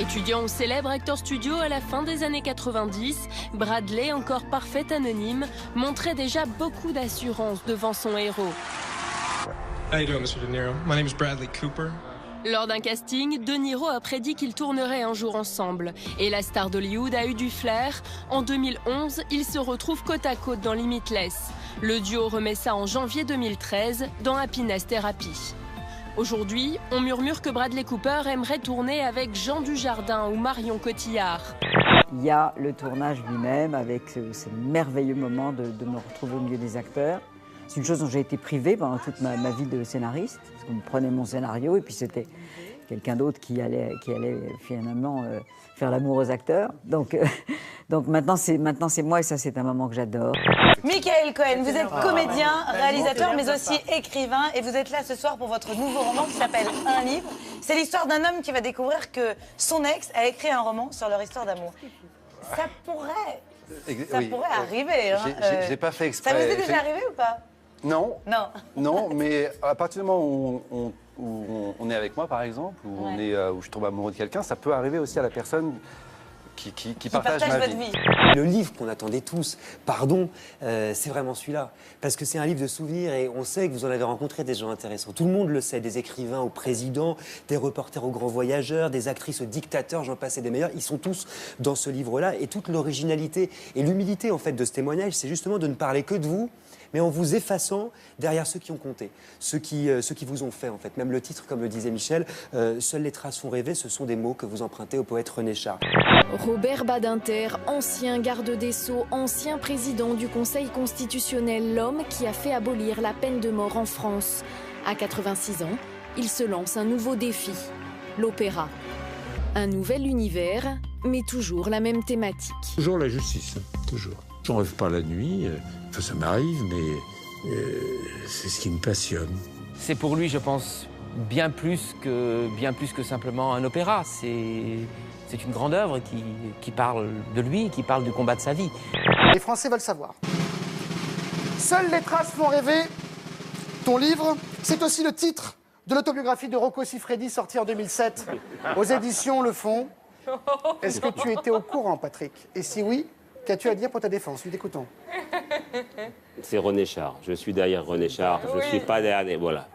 Étudiant au célèbre Actors Studio à la fin des années 90, Bradley, encore parfait anonyme, montrait déjà beaucoup d'assurance devant son héros. How you doing, Mr. De Niro? My name is Bradley Cooper. Lors d'un casting, De Niro a prédit qu'ils tourneraient un jour ensemble. Et la star d'Hollywood a eu du flair. En 2011, ils se retrouvent côte à côte dans Limitless. Le duo remet ça en janvier 2013 dans Happiness Therapy. Aujourd'hui, on murmure que Bradley Cooper aimerait tourner avec Jean Dujardin ou Marion Cotillard. Il y a le tournage lui-même avec ce merveilleux moment de me retrouver au milieu des acteurs. C'est une chose dont j'ai été privée pendant toute ma vie de scénariste. Parce qu'on me prenait mon scénario et puis c'était quelqu'un d'autre qui allait finalement faire l'amour aux acteurs. Donc maintenant c'est moi et ça c'est un moment que j'adore. Michael Cohen, vous êtes comédien, réalisateur mais aussi écrivain et vous êtes là ce soir pour votre nouveau roman qui s'appelle Un livre. C'est l'histoire d'un homme qui va découvrir que son ex a écrit un roman sur leur histoire d'amour. Ça pourrait arriver. Hein. J'ai pas fait exprès. Ça vous est déjà arrivé ou pas? Non. Non. Non, mais à partir du moment où on est avec moi, par exemple, où, où je tombe amoureux de quelqu'un, ça peut arriver aussi à la personne qui partage ma votre vie. Le livre qu'on attendait tous, pardon, c'est vraiment celui-là. Parce que c'est un livre de souvenirs et on sait que vous en avez rencontré des gens intéressants. Tout le monde le sait, des écrivains aux présidents, des reporters aux grands voyageurs, des actrices aux dictateurs, j'en passe et des meilleurs. Ils sont tous dans ce livre-là et toute l'originalité et l'humilité en fait de ce témoignage, c'est justement de ne parler que de vous, mais en vous effaçant derrière ceux qui ont compté, ceux qui vous ont fait en fait. Même le titre, comme le disait Michel, seules les traces font rêver, ce sont des mots que vous empruntez au poète René Char. Robert Badinter, ancien garde des Sceaux, ancien président du Conseil constitutionnel, l'homme qui a fait abolir la peine de mort en France. À 86 ans, il se lance un nouveau défi, l'opéra. Un nouvel univers, mais toujours la même thématique. Toujours la justice, toujours. Je ne rêve pas la nuit, enfin, ça m'arrive, mais c'est ce qui me passionne. C'est pour lui, je pense, bien plus que simplement un opéra. C'est une grande œuvre qui parle de lui, qui parle du combat de sa vie. Les Français veulent savoir. Seules les traces font rêver. Ton livre, c'est aussi le titre de l'autobiographie de Rocco Siffredi, sortie en 2007 aux éditions Le Fond. Est-ce que tu étais au courant, Patrick? Et si oui, qu'as-tu à dire pour ta défense? Nous t'écoutons. C'est René Char. Je suis derrière René Char. Je ne suis pas derrière... Voilà.